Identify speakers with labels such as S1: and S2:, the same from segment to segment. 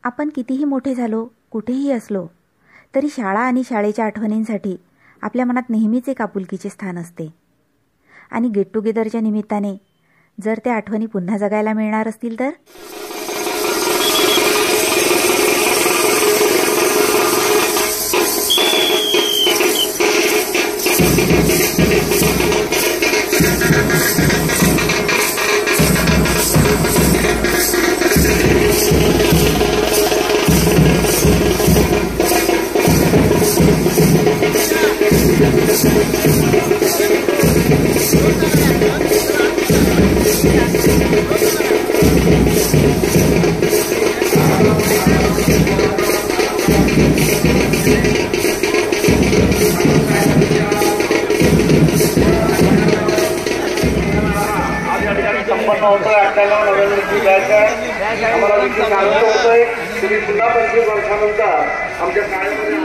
S1: आपण कितीही मोठे झालो, कुठेही असलो तरी शाळा आणि शाळेच्या आठवणींसाठी आपल्या मनात नेहमीच एक आपुलकीचे स्थान असते. आणि गेट टुगेदरच्या निमित्ताने जर त्या आठवणी पुन्हा जगायला मिळणार असतील तर
S2: आम्हाला विशेष आनंद होतोय. तुम्ही पुन्हा 25 वर्षानंतर आमच्या शाळेमध्ये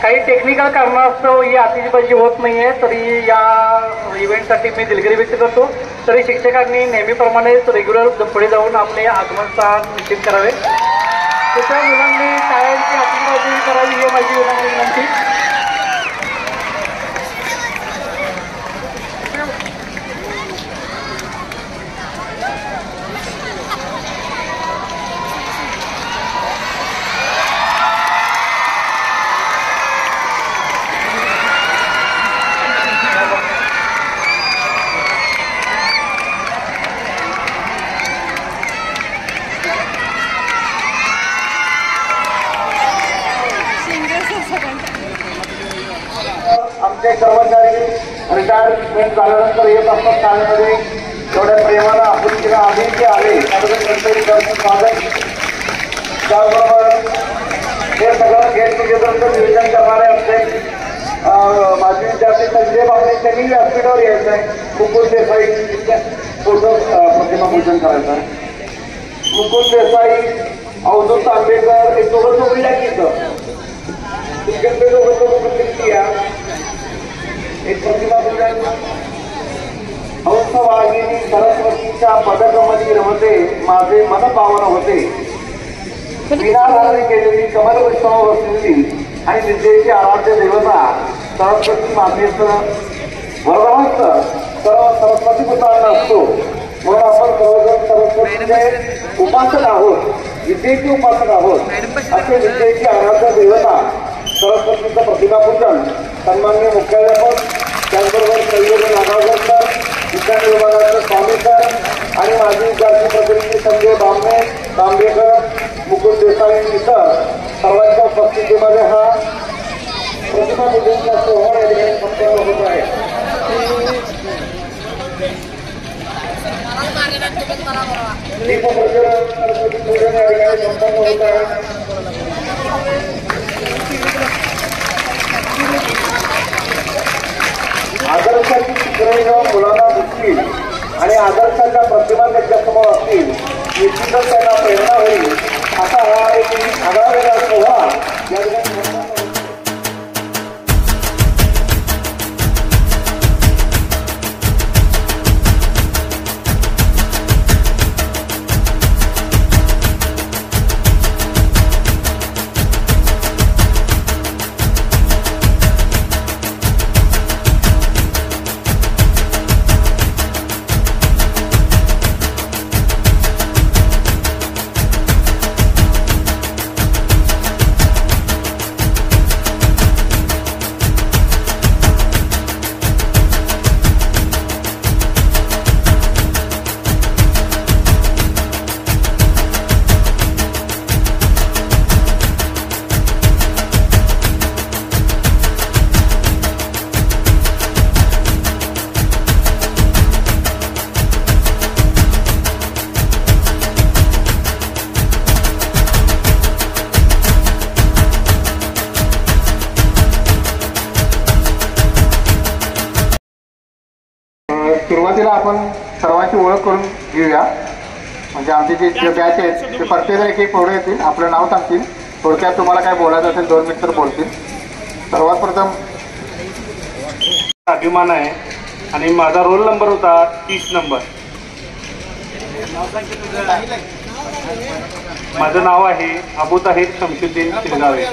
S2: काही टेक्निकल कारणास्तव ही आतिषबाजी होत नाहीये. तरी या इव्हेंटसाठी मी दिलगिरी व्यक्त करतो. तरी शिक्षकांनी नेहमीप्रमाणेच रेग्युलर पुढे जाऊन आपले आगमन स्थान निश्चित करावे. त्याच्या मुलांनी शाळेची आतिषबाजी करावी ही माझी विनंती. आमचे कर्मचारी रिटायरमेंट झाल्यानंतर येत असतात शाळेमध्ये एवढ्या प्रेमानं आपुलकीला आम्ही ते आले त्याबद्दल स्वागत. त्याचबरोबर हे सगळं गेट टुगेदरचं नियोजन करणारे आमचे माजी विद्यार्थी संजय बाबणे त्यांनी व्यासपीठावर यायचं आहे. मुकुल देसाई फोटो प्रतिमा पूजन करायचं आहे. मुकुल देसाई, अवधूत आंबेडकर एक दोघं चोकरी लागीचं एक प्रतिमा पूजन. हंसवाहिनी सरस्वतीच्या पदकमली रमते माझे मन पावन होते. विनाधाराने केलेली कमलपुष्पावर बसलेली आणि विद्येची आराध्य देवता सरस्वती मातेचं वरदान सर्व सरस्वती पुत्रांना असतो. म्हणून आपण सर्वजण सरस्वतीचे उपासक आहोत, विद्येचे उपासक आहोत. असे विद्येची आराध्य देवता सरस्वतीचं प्रतिमापूजन सन्माननीय मुख्याध्यापक, त्याचबरोबर संयोजन नागावकर सर, विज्ञान विभागाचे स्वामी सर आणि माजी विद्यार्थी प्रतिनिधी संजय बामणे, तांबेकर, मुकुल देसाई सर सर्वांच्या उपस्थितीमध्ये हा प्रतिमापूजनचा सोहळा या ठिकाणी संपन्न होत आहे. दीपप्रज्वलन सरस्वती पूजन या ठिकाणी संपन्न होत आहे. जेणेकरून मुलांना दिसतील आणि आदर्शाच्या प्रतिमा त्यांच्यासमोर असतील, निश्चितच त्यांना प्रेरणा होईल असा हा एक आगळा सोहळा या ठिकाणी. सुरुवातीला आपण सर्वांची ओळख करून घेऊया. म्हणजे आमचे जे बॅच आहेत ते प्रत्येक एक पुढे येतील, आपलं नाव सांगतील, थोडक्यात तुम्हाला काय बोलायचं असेल 2 मिनिट तर बोलतील. सर्वात प्रथम
S3: अभिमान आहे आणि माझा रोल नंबर होता 30 नंबर. माझं नाव आहे अबू ताहिर शमशुद्दीन शिरगावे.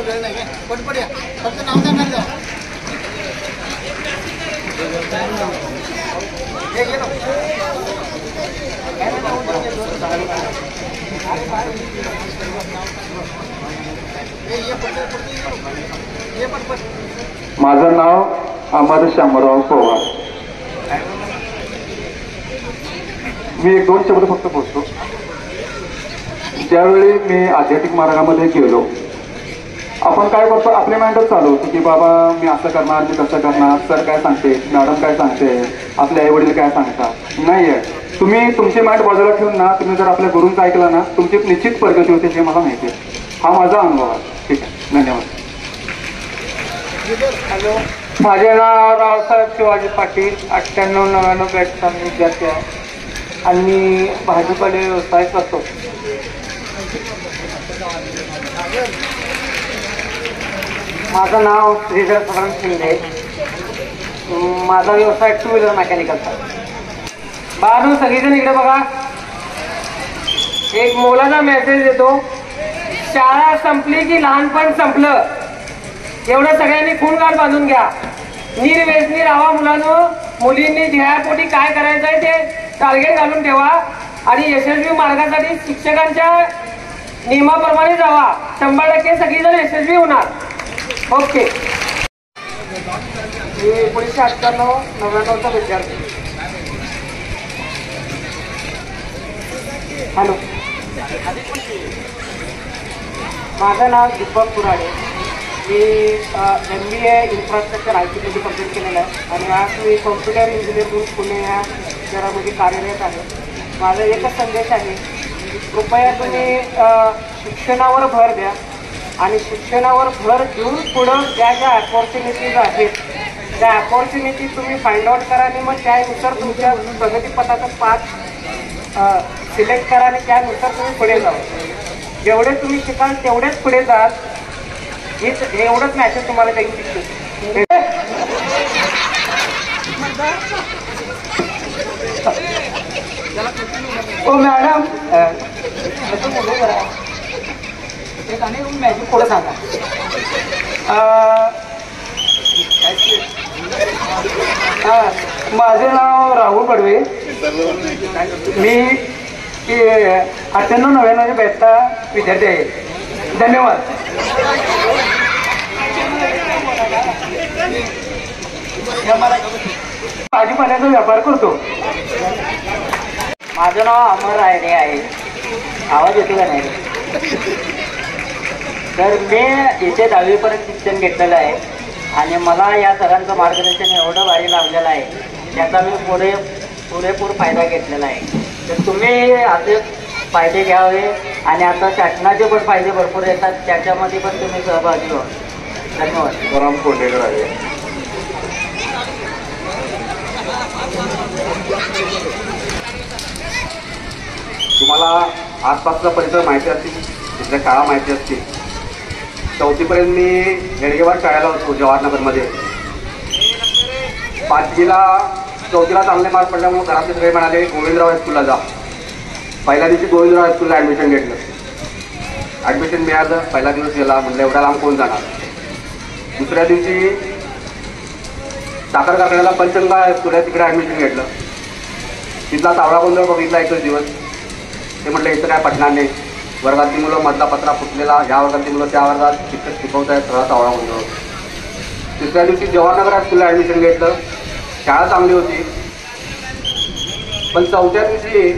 S2: माझं नाव अहमद शामराव पवार. मी 1-2 शब्द फक्त बोलतो. ज्यावेळी मी आध्यात्मिक मार्गामध्ये गेलो, आपण काय करतो, आपल्या माइंडच चालू होतो की बाबा मी असं करणार, मी तसं करणार, सर काय सांगते, मॅडम काय सांगते, आपले आई वडील काय सांगतात. नाही आहे, तुम्ही तुमची माइंड बाजूला ठेवून ना, तुम्ही जर आपल्या गुरूंचं ऐकलं ना, तुमची निश्चित प्रगती होते, हे मला माहिती आहे. हा माझा अनुभव आहे. ठीक आहे, धन्यवाद.
S3: हॅलो, माझे नाव रावसाहेब शिवाजी पाटील, 98-99 बॅचचा विद्यार्थी आहे आणि मी भाजीपाले व्यवसाय करतो. माझं नाव श्रीधर सदानंद शिंदे. माझा व्यवसाय 2 व्हीलर मेकॅनिकलचा. बाहेरून सगळीजण इकडे बघा. एक मोलाचा मेसेज देतो, शाळा संपली की लहानपण संपलं. एवढं सगळ्यांनी खून गाठ बांधून घ्या. निर्व्यसनी राहा मुलांनो. मुलींनी ध्येयापोटी काय करायचं आहे ते टार्गेट घालून ठेवा आणि यशस्वी मार्गासाठी शिक्षकांच्या नियमाप्रमाणे जावा. 100% सगळीजण यशस्वी होणार. ओके. 1998-99चा विद्यार्थी. हॅलो, माझं नाव दीपक कुराडे. मी MBA इन्फ्रास्ट्रक्चर IT कंप्लीट केलेलं आहे आणि आज मी कॉम्प्युटर इंजिनिअर म्हणून पुणे या शहरामध्ये कार्यरत आहे. माझा एकच संदेश आहे, कृपया तुम्ही शिक्षणावर भर द्या आणि शिक्षणावर भर देऊन पुढं ज्या ज्या अपॉर्च्युनिटीज आहेत त्या अपॉर्च्युनिटी तुम्ही फाइंड आउट करा आणि मग त्यानुसार तुमच्या प्रगतीपथाचा पाथ सिलेक्ट करा आणि त्यानुसार तुम्ही पुढे जावा. जेवढे तुम्ही शिकाल तेवढेच पुढे जाल. एवढंच मॅसेज तुम्हाला देऊ शकतो. ओ मॅडम, मॅसेज पुढे सांगा. माझे नाव राहुल बडवे. मी 98-99 बॅचचा विद्यार्थी आहे. धन्यवाद. भाजीपाल्याचा व्यापार करतो.
S4: माझं नाव अमर रायडे आहे. आवाज येतो का नाही? तर मी इथे 10वीपर्यंत शिक्षण घेतलेलं आहे आणि मला या सरांचं मार्गदर्शन एवढं भारी लावलेलं आहे त्याचा मी पुरेपूर फायदा घेतलेला आहे. तर तुम्ही असे फायदे घ्यावे आणि आता शासनाचे पण फायदे भरपूर येतात, त्याच्यामध्ये पण तुम्ही सहभागी व्हा. धन्यवाद.
S2: राम कोंडेकर आहे. तुम्हाला आसपासचा परिसर माहिती असतील, तिथल्या शाळा माहिती असतील. 4थीपर्यंत मी हेडगेवार शाळेला होतो जवाहरनगरमध्ये. 4थीला चांगले मार्क पडल्यामुळे घरातले सगळे म्हणाले गोविंदराव हायस्कूलला जा. पहिल्या दिवशी गोविंदराव हायस्कूलला ॲडमिशन घेतलं. ॲडमिशन मिळालं. पहिला दिवस गेला. म्हटलं एवढ्या लांब कोण जाणार. दुसऱ्या दिवशी साखर कारखान्याला पंचगंगा हायस्कूल आहे, तिकडे ॲडमिशन घेतलं. तिथला सावळा गोंधळ बघितला एकच दिवस. ते म्हटलं इथं काय पटणार नाही. वर्गातली मुलं मधला पत्रा फुटलेला, ह्या वर्गातली मुलं त्या वर्गात शिक्षक शिकवत आहेत, सगळा सावळा गोंधळ. तिसऱ्या दिवशी जवाहरनगर हायस्कूलला ॲडमिशन घेतलं. शाळा चांगली होती. पण 4थ्या दिवशी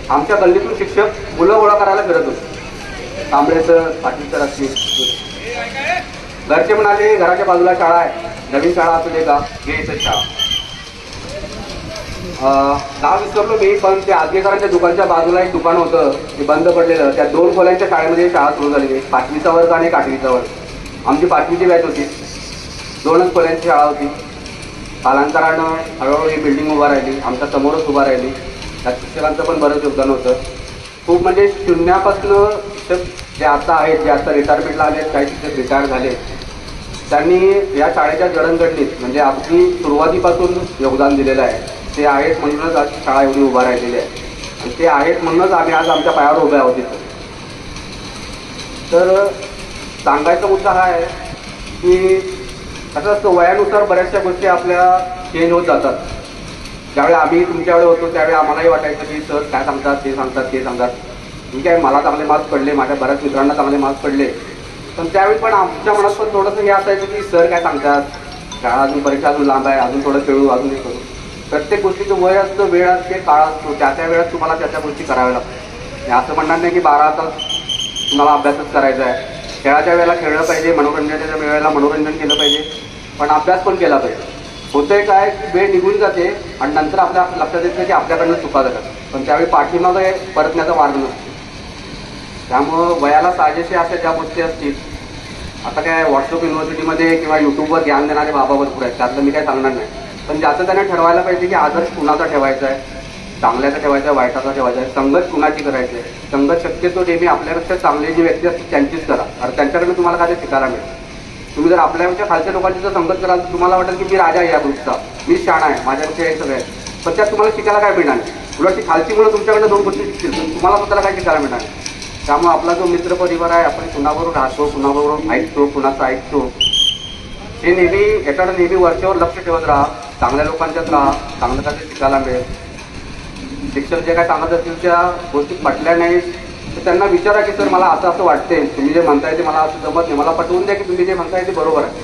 S2: आमच्या गल्लीतून शिक्षक मुलं गोळा करायला फिरत होते. तांबडे सर, पाटील सर असतील. घरचे म्हणाले घराच्या बाजूला शाळा आहे, नवीन शाळा असू दे का, घे इथंच शाळा. नाव विसरलो मी, पण ते आजगेकरांच्या दुकानच्या बाजूला एक दुकान होतं, ते बंद पडलेलं. त्या 2 खोल्यांच्या शाळेमध्ये शाळा सुरू झालेली. 5वीचा वर्ग आणि 8वीचा वर्ग. आमची 5वीची बॅच होती. 2च खोल्यांची शाळा होती. कालांतरानं हळूहळू ही बिल्डिंग उभा राहिली, आमच्या समोरच उभा राहिली. त्या शिक्षकांचं पण बरंच योगदान होतं. खूप म्हणजे शून्यापासून शिक्षक जे आता आहेत, जे आता रिटायरमेंटला आले, काही शिक्षक रिटायर झाले, त्यांनी या शाळेच्या जडणघडणीत म्हणजे अगदी सुरुवातीपासून योगदान दिलेलं आहे. ते आहेत म्हणूनच आज शाळा एवढी उभा राहिलेली आहे. आणि ते आहेत म्हणूनच आम्ही आज आमच्या पायावर उभे आहोत तिथं. तर सांगायचा मुद्दा हा आहे की कसं असतं, वयानुसार बऱ्याचशा गोष्टी आपल्या चेंज होत जातात. ज्यावेळी आम्ही तुमच्याकडे होतो त्यावेळी आम्हालाही वाटायचं की सर काय सांगतात, ते सांगतात, ते सांगतात. ठीक आहे, मला चांगले मार्क्स पडले, माझ्या बऱ्याच मित्रांना चांगले मार्क्स पडले. पण त्यावेळी पण आमच्या मनात पण थोडंसं हे असायचं की सर काय सांगतात, शाळा अजून परीक्षा अजून लांब आहे, अजून थोडं खेळू, अजून हे करू. प्रत्येक गोष्टीचं वय असतं, वेळ असते, काळ असतो. त्या वेळात तुम्हाला त्या गोष्टी कराव्या लागतात. असं म्हणणार नाही की 12 तास तुम्हाला अभ्यासच करायचा आहे. खेळाच्या वेळेला खेळलं पाहिजे, मनोरंजनाच्या वेळेला मनोरंजन केलं पाहिजे, पण अभ्यास पण केला पाहिजे. होतंय काय की वेळ निघून जाते आणि नंतर आपल्या लक्षात येतं की आपल्याकडनं चुका झाल्या, पण त्यावेळी पाठीमागे परतण्याचा मार्ग नसतो. त्यामुळं वयाला साजेसे अशा ज्या गोष्टी असतील, आता काय व्हॉट्सअप युनिव्हर्सिटीमध्ये किंवा यूट्यूबवर ज्ञान देणारे बाबा भरपूर आहेत, त्यातलं मी काय सांगणार नाही. पण ज्याचं त्याने ठरवायला पाहिजे की आदर्श कुणाचा ठेवायचा आहे, चांगल्याचा ठेवायचा आहे, वाईटाचा ठेवायचा आहे, संगत कुणाची करायची आहे. संगत शक्यतो नेहमी आपल्यापेक्षा चांगले जी व्यक्ती असतील त्यांचीच करा, कारण त्यांच्याकडे तुम्हाला काय शिकायला मिळेल. तुम्ही जर आपल्यापेक्षा खालच्या लोकांची जर संगत कराल तर तुम्हाला वाटेल की मी राजा आहे या ग्रुपचा, मी शाणा आहे, माझ्यापेक्षा हे सगळं आहे. पण त्यात तुम्हाला शिकायला काय मिळणार नाही. उलट ती खालची मुलं तुमच्याकडे 2 गोष्टी शिकतील, तुम्हाला स्वतःला काय शिकायला मिळणार नाही. त्यामुळे आपला जो मित्र परिवार आहे, आपण कुणाबरोबर राहतो, कुणाबरोबर ऐकतो, कुणाचं ऐकतो, हे नेहमी याच्याकडे नेहमी वरच्यावर लक्ष ठेवत राहा. चांगल्या लोकांच्यात राहा, चांगलं काय शिकायला मिळेल. शिक्षक जे काय सांगत असतील त्या गोष्टी पटल्या नाहीत तर त्यांना विचारा की सर मला असं असं वाटते, तुम्ही जे म्हणताय ते मला असं जमत नाही, मला पटवून द्या की तुम्ही जे म्हणताय ते बरोबर आहे.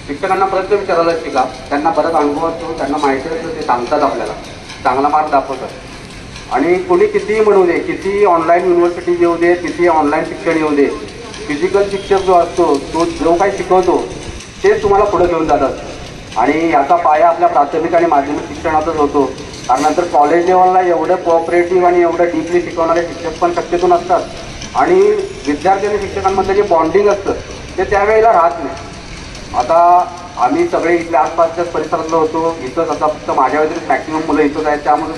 S2: शिक्षकांना प्रश्न विचारायला शिका. त्यांना बराच अनुभव असतो, त्यांना माहिती असतं, ते सांगतात आपल्याला, चांगला मार्ग दाखवतात. आणि कोणी कितीही म्हणू दे, कितीही ऑनलाईन युनिव्हर्सिटी येऊ दे, कितीही ऑनलाईन शिक्षण येऊ दे, फिजिकल शिक्षक जो असतो तो जो काही शिकवतो तेच तुम्हाला पुढे घेऊन जातात. आणि याचा पाया आपल्या प्राथमिक आणि माध्यमिक शिक्षणातच होतो. कारण नंतर कॉलेज लेवलला एवढं कोऑपरेटिव्ह आणि एवढं डीपली शिकवणारे शिक्षक पण शक्यतो नसतात. आणि विद्यार्थी आणि शिक्षकांमध्ये जे बॉन्डिंग असतं ते त्यावेळेला राहत नाही. आता आम्ही सगळे इथल्या आसपासच्याच परिसरातलं होतो, इथंच आता फक्त माझ्या व्यतिरिक्त मॅक्सिमम मुलं इथंच आहेत, त्यामुळे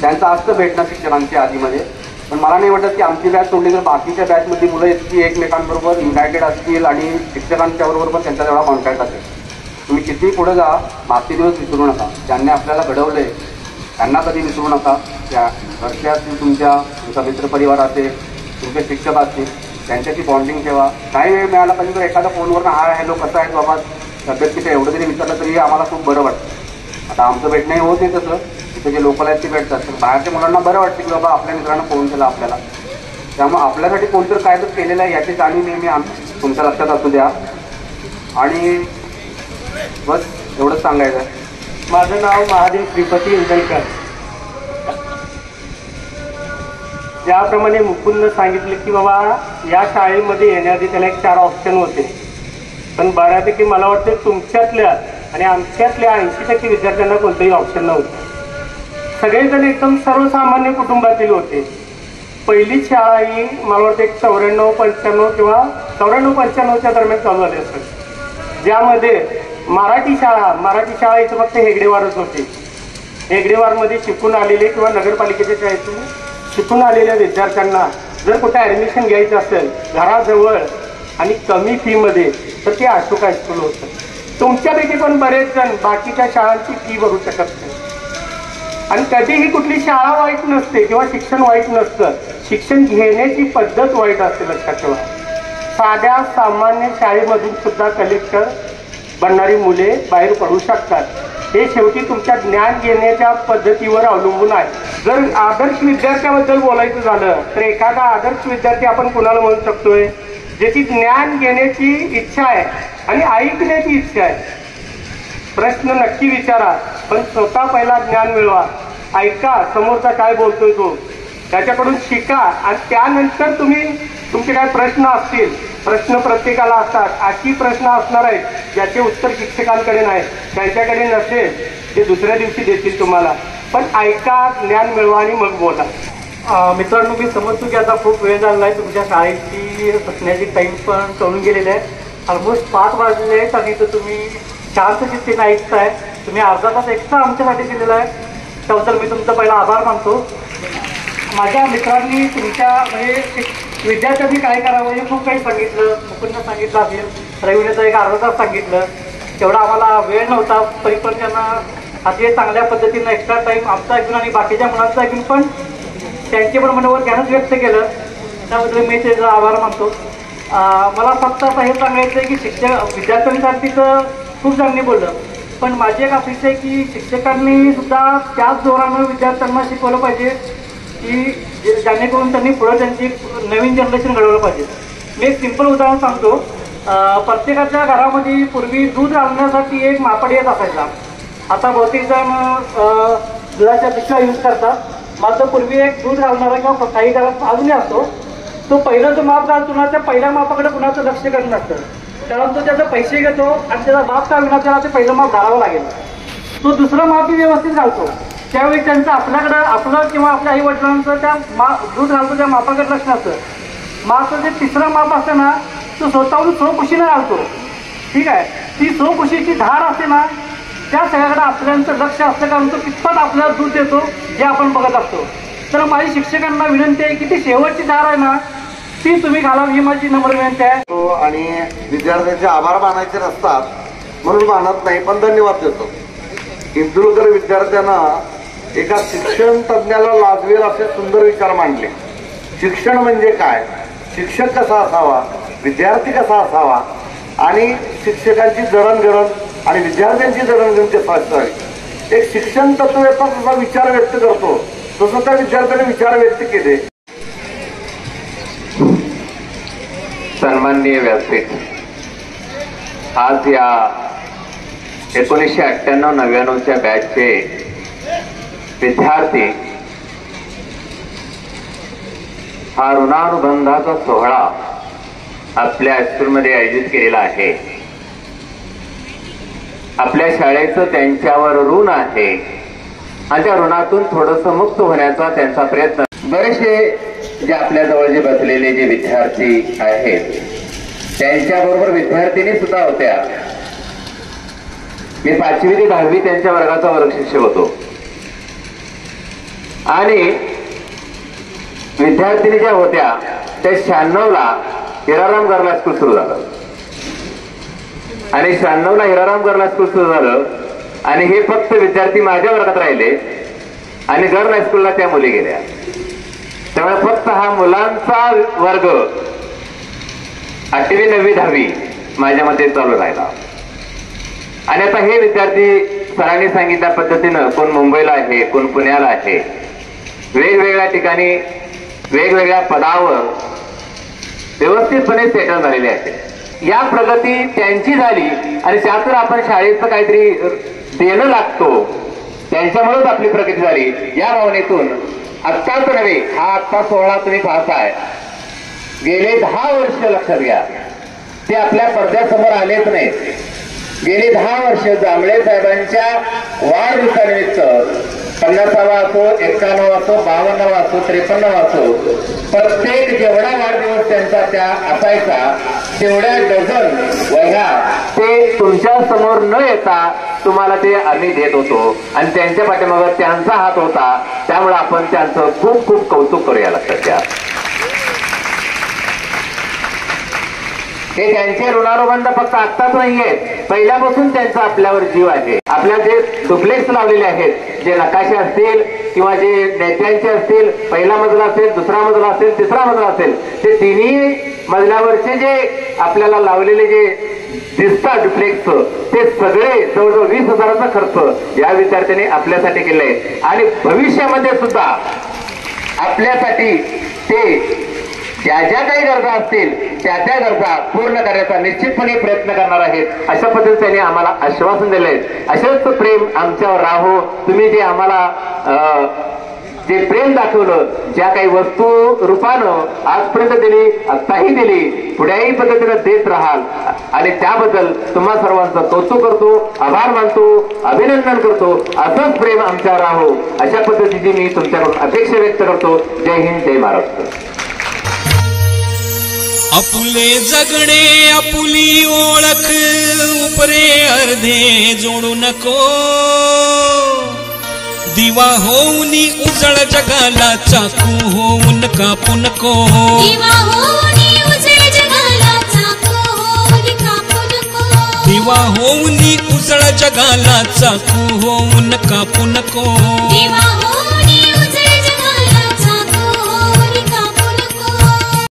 S2: त्यांचं असतं भेटणं शिक्षकांच्या आधीमध्ये. पण मला नाही वाटत की आमची बॅच सोडली तर बाकीच्या बॅचमधली मुलं इतकी एकमेकांबरोबर युनायटेड असतील आणि शिक्षकांच्याबरोबर पण त्यांचा तेवढा कॉन्टॅक्ट असेल. तुम्ही कितीही पुढे जा, मागचे दिवस विसरू नका. ज्यांनी आपल्याला घडवले त्यांना कधी विसरू नका. त्या घरचे असतील, तुमचा मित्रपरिवार असेल, तुमचे शिक्षक असतील, त्यांच्याशी बॉन्डिंग ठेवा. काही वेळ मिळाला कधी तर एखाद्या फोनवरून हाय हॅलो कसं आहे बाबा तब्येत किती एवढं जरी विचारलं तरी आम्हाला खूप बरं वाटतं. आता आमचं भेटणंही होत नाही तसं, तिथे जे लोकल आहेत ते भेटतात, तर बाहेरच्या मुलांना बरं वाटतं की बाबा आपल्या मित्रांना फोन केला आपल्याला. त्यामुळे आपल्यासाठी कोणतरी काय तर केलेलं आहे याची जाणीव नेहमी तुमच्या लक्षात असू द्या. आणि बस एवढंच सांगायचं आहे.
S3: माझं नाव महादेव श्रीपती इंदलकर. ज्याप्रमाणे मुकुंद सांगितलं की बाबा या शाळेमध्ये येण्याआधी त्याला एक 4 ऑप्शन होते, पण बऱ्यापैकी मला वाटतं तुमच्यातल्या आणि आमच्यातल्या 80% विद्यार्थ्यांना कोणतंही ऑप्शन नव्हतं. सगळेजण एकदम सर्वसामान्य कुटुंबातील होते. पहिली शाळा ही मला वाटतं एक 94-95 किंवा 94-95च्या दरम्यान चालू झाली असेल, ज्यामध्ये मराठी शाळा इथं फक्त हेगडेवारच होते. हेगडेवारमध्ये शिकून आलेले किंवा नगरपालिकेच्या शाळेतून शिकून आलेल्या विद्यार्थ्यांना जर कुठे ॲडमिशन घ्यायचं असेल घराजवळ आणि कमी फीमध्ये तर ते अशोक हायस्कूल होतं. तुमच्यापैकी पण बरेच जण बाकीच्या शाळांची फी भरू शकत नाही. आणि कधीही कुठली शाळा वाईट नसते किंवा शिक्षण वाईट नसतं, शिक्षण घेण्याची पद्धत वाईट असते. लक्षात ठेवा, साध्या सामान्य शाळेमधून सुद्धा कलेक्टर बनणारी मुले बाहेर पडू शकतात. हे शेवटी तुमच्या ज्ञान घेण्याच्या पद्धतीवर अवलंबून आहे. जर आदर्श विद्यार्थ्याबद्दल बोलायचं झालं तर एखादा आदर्श विद्यार्थी आपण कुणाला म्हणू शकतोय, ज्याची ज्ञान घेण्याची इच्छा आहे आणि ऐकण्याची इच्छा आहे. प्रश्न नक्की विचारा, पण स्वतः पहिला ज्ञान मिळवा. ऐका समोरचा काय बोलतोय तो, त्याच्याकडून शिका आणि त्यानंतर तुम्ही तुमचे काय प्रश्न असतील, प्रश्न प्रत्येकाला असतात, अशी प्रश्न असणार आहेत ज्याचे उत्तर शिक्षकांकडे नाही, त्यांच्याकडे नसेल ते दुसऱ्या दिवशी देतील तुम्हाला. पण ऐका, ज्ञान मिळवा आणि मग बोला.
S5: मित्रांनो, मी समजतो की आता खूप वेळ झालेला आहे. तुमच्या शाळेची बसण्याची टाईम पण कळून गेलेली आहे. ऑलमोस्ट 5 वाजले आहेत आणि इथं तुम्ही शांत चित्तेने ऐकताय. तुम्ही अर्धा तास एक्स्ट्रा आमच्यासाठी दिलेला आहे, त्याबद्दल मी तुमचा पहिला आभार मानतो. माझ्या मित्रांनी तुमच्या म्हणजे विद्यार्थ्यांनी काय करावं हे खूप काही सांगितलं. मुकुंदनं सांगितलं असेल, रवीनं एक अर्धा तास सांगितलं. तेवढा आम्हाला वेळ नव्हता, तरी पण त्यांना अतिशय चांगल्या पद्धतीनं एक्स्ट्रा टाईम आमचा ऐकून आणि बाकीच्या मुलांचा ऐकून पण त्यांचे पण मनावर ज्ञानच व्यक्त केलं, त्याबद्दल मी त्याचा आभार मानतो. मला फक्त आता हे सांगायचं आहे की विद्यार्थ्यांसाठी तर खूप चांगले बोललं, पण माझी एक अपेक्षा आहे की शिक्षकांनी सुद्धा त्याच जोरानं विद्यार्थ्यांना शिकवलं पाहिजे की जेणेकरून त्यांनी पुढं त्यांची नवीन जनरेशन घडवलं पाहिजे. मी एक सिंपल उदाहरण सांगतो. प्रत्येकाच्या घरामध्ये पूर्वी दूध आणण्यासाठी एक मापड येत असायचा. आता बहुतेक जण दुधाच्या पिशव्या यूज करतात. मात्र पूर्वी एक दूध घालणारा किंवा काही घरात अजूनही असतो, तो पहिला जो माप घालतो ना, त्या पहिल्या मापाकडे कुणाचं लक्ष करत नसतं. कारण तो त्याचे पैसे घेतो आणि त्याचा माप का विना त्याला ते पहिलं माप घालावं लागेल. तो दुसरं मापही व्यवस्थित घालतो. त्यावेळी त्यांचं आपल्याकडं आपलं किंवा आपल्या आई वडिलांचं त्या दूध घालतो त्या मापाकडे लक्ष नसतं. मात्र जे तिसरं माप असतं ना, तो स्वतःहून स्वखुशीनं घालतो. ठीक आहे, ती स्वखुशीची धार असते ना, त्या सगळ्याकडे आपल्याचं लक्ष असतं, कारण तो कितपत आपल्याला दूध देतो हे आपण बघत असतो. तर माझी शिक्षकांना विनंती आहे की ती शेवटची धार आहे ना, ती तुम्ही घालावी, ही माझी नम्र विनंती आहे.
S2: आणि विद्यार्थ्यांचे आभार मानायचे नसतात म्हणून मानत नाही, पण धन्यवाद देतो. इंदुरकर विद्यार्थ्यांना एका शिक्षण तज्ज्ञाला लाजवेल असे सुंदर विचार मांडले. शिक्षण म्हणजे काय, शिक्षक कसा असावा, विद्यार्थी कसा असावा आणि शिक्षकांची जडणघडण आणि विद्यार्थ्यांची जडणघडण कशी असावी. एक शिक्षण तत्त्वेचा जसा विचार व्यक्त करतो तसं त्या विद्यार्थ्याने विचार व्यक्त केले.
S6: सन्माननीय व्यासपीठ, आज या 1998-99च्या बॅचचे विद्यार्थी हा ऋणानुबंधाचा सोहळा आपल्या हायस्कूलमध्ये आयोजित केलेला आहे. आपल्या शाळेचं त्यांच्यावर ऋण आहे आणि त्या ऋणातून थोडंसं मुक्त होण्याचा त्यांचा प्रयत्न. बरेचसे जे आपल्या जवळ जे बसलेले जे विद्यार्थी आहेत त्यांच्याबरोबर विद्यार्थिनी सुद्धा होत्या. मी 5वी ते 10वी त्यांच्या वर्गाचा वर्ग शिक्षक होतो आणि विद्यार्थिनी ज्या होत्या त्या 96ला हिराराम गर्ल हायस्कूल सुरू झालं आणि 96ला हिराराम गर्ल हायस्कूल सुरू झालं आणि हे फक्त विद्यार्थी माझ्या वर्गात राहिले आणि गर्ल हायस्कूलला त्या मुली गेल्या. त्यामुळे फक्त हा मुलांचा वर्ग 8वी 9वी 10वी माझ्या मते चालू राहिला. आणि आता हे विद्यार्थी सरांनी सांगितल्या पद्धतीनं कोण मुंबईला आहे, कोण पुण्याला आहे, वेगवेगळ्या ठिकाणी वेगवेगळ्या पदावर व्यवस्थितपणे सेटल झालेले आहेत. या प्रगती त्यांची झाली आणि त्यातून आपण शाळेचं काहीतरी देणं लागतो, त्यांच्यामुळेच आपली प्रगती झाली. या भावनेतून आत्ताच नव्हे, हा आत्ता सोहळा तुम्ही पाहताय, गेले 10 वर्ष लक्षात घ्या ते आपल्या पडद्यासमोर आलेच नाहीत. गेली 10 वर्ष जांभळे साहेबांच्या वाढदिवसानिमित्त 50वा असो, 91 असो, 52वा असो, 53वा असो, प्रत्येक जेवढा वाढदिवस त्यांचा त्या असायचा तेवढ्या डझन वह्या ते तुमच्या समोर न येता तुम्हाला ते आम्ही देत होतो आणि त्यांच्या पाठीमागे त्यांचा हात होता. त्यामुळे आपण त्यांचं खूप खूप कौतुक करूया. लक्षात घ्या, हे त्यांचे ऋणानुबंध फक्त आत्ताच नाहीये, पहिल्यापासून त्यांचा आपल्यावर जीव आहे. आपल्या जे डुप्लेक्स लावलेले आहेत, जे नकाशे असतील किंवा जे नेत्यांचे असतील, पहिला मजला असेल, दुसरा मजला असेल, तिसरा मजला असेल, ते तिन्ही मजल्यावरचे जे आपल्याला लावलेले जे दिसतात डुप्लेक्स, ते सगळे जवळजवळ 20,000चा खर्च या विद्यार्थ्यांनी आपल्यासाठी केलाय आणि भविष्यामध्ये सुद्धा आपल्यासाठी ते ज्या ज्या काही गरजा असतील त्या त्या गरजा पूर्ण करण्याचा निश्चितपणे प्रयत्न करणार आहेत. अशा पद्धतीने त्यांनी आम्हाला आश्वासन दिलंय. असेच प्रेम आमच्यावर राहो. तुम्ही जे आम्हाला जे प्रेम दाखवलं, ज्या काही वस्तू रूपानं आजपर्यंत दिली, आत्ताही दिली, पुढेही पद्धतीनं देत राहाल आणि त्याबद्दल तुम्हा सर्वांचं कौतुक करतो, आभार मानतो, अभिनंदन करतो. असंच प्रेम आमच्यावर राहो अशा पद्धतीची मी तुमच्याकडून अपेक्षा व्यक्त करतो. जय हिंद, जय महाराष्ट्र.
S7: आपुले जगणे आपुली ओळख उपरे अर्धे जोडू नको. दिवा होऊन उजळ जगाला चाकू होऊन कापू नको.
S8: दिवा होऊन उजळ जगाला चाकू होऊन कापू नको.
S7: दिवा होऊन उजळ जगाला चाकू होऊन कापू नको.
S8: दिवा